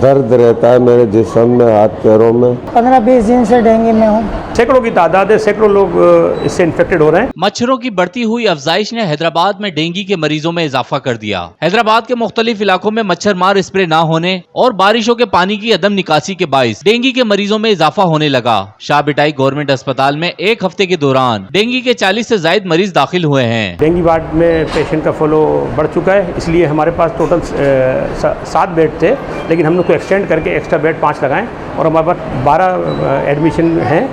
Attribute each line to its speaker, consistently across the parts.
Speaker 1: दर्द रहता है मेरे जिस्म में, हाथ पैरों में।
Speaker 2: 15-20 दिन से डेंगू में हूँ।
Speaker 3: सैकड़ों की तादाद है, सैकड़ों लोग इससे इन्फेक्टेड हो रहे हैं।
Speaker 4: मच्छरों की बढ़ती हुई अफजाइश ने हैदराबाद में डेंगू के मरीजों में इजाफा कर दिया। हैदराबाद के मुख्तलिफ इलाकों में मच्छर मार स्प्रे न होने और बारिशों के पानी की अदम निकासी के बाइस डेंगू के मरीजों में इजाफा होने लगा। शाह बिटाई गवर्नमेंट अस्पताल में एक हफ्ते के दौरान डेंगू के 40 से ज्यादा मरीज दाखिल हुए हैं।
Speaker 3: डेंगू वार्ड में पेशेंट का फ्लो बढ़ चुका है, इसलिए हमारे पास टोटल 7 बेड थे, लेकिन हम लोग को एक्सटेंड करके एक्स्ट्रा बेड 5 लगाएं और हमारे पास 12 एडमिशन हैं।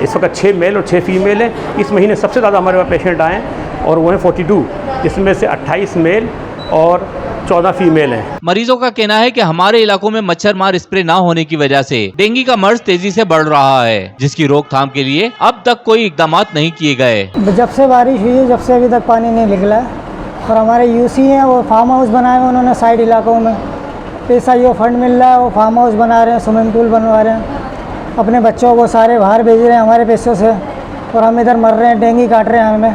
Speaker 3: इस वक्त 6 मेल और 6 फीमेल हैं। इस महीने सबसे ज़्यादा हमारे पास पेशेंट आए और वो हैं 42, जिसमें से 28 मेल और 14 फीमेल हैं।
Speaker 4: मरीजों का कहना है कि हमारे इलाकों में मच्छर मार स्प्रे न होने की वजह से डेंगू का मर्ज तेजी से बढ़ रहा है, जिसकी रोकथाम के लिए अब तक कोई इकदाम नहीं किए गए।
Speaker 2: जब से बारिश हुई है, जब से अभी तक पानी नहीं निकला है। और हमारे यूसी हैं, वो फार्म हाउस बनाए हुए उन्होंने साइड इलाकों में, पैसा जो फंड मिल रहा है वो फार्म हाउस बना रहे हैं, स्विमिंग पूल बनवा रहे हैं, अपने बच्चों को सारे बाहर भेज रहे हैं हमारे पैसों से, और हम इधर मर रहे हैं, डेंगू काट रहे हैं हमें।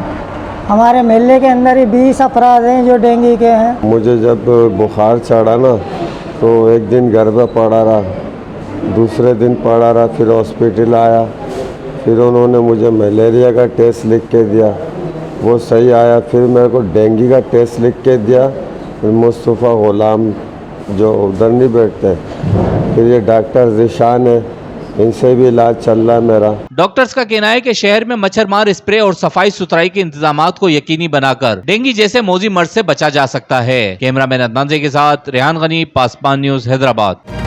Speaker 2: हमारे मोहल्ले के अंदर ही 20 अफराद हैं जो डेंगू के हैं।
Speaker 1: मुझे जब बुखार चढ़ा ना तो एक दिन घर में पड़ा रहा, दूसरे दिन पड़ा रहा, फिर हॉस्पिटल आया, फिर उन्होंने मुझे मलेरिया का टेस्ट लिख के दिया, वो सही आया। फिर मेरे को डेंगू का टेस्ट लिख के दिया, फिर मुस्तफ़ा गुलाम जो उधर नहीं बैठते, फिर ये डॉक्टर ज़िशान है, इनसे भी इलाज चल रहा है मेरा।
Speaker 4: डॉक्टर्स का कहना है कि शहर में मच्छर मार स्प्रे और सफाई सुथराई के इंतजामात को यकीनी बनाकर डेंगू जैसे मौजी मर्ज से बचा जा सकता है। कैमरामैन अदनान के साथ रेहान गनी, पासपान न्यूज, हैदराबाद।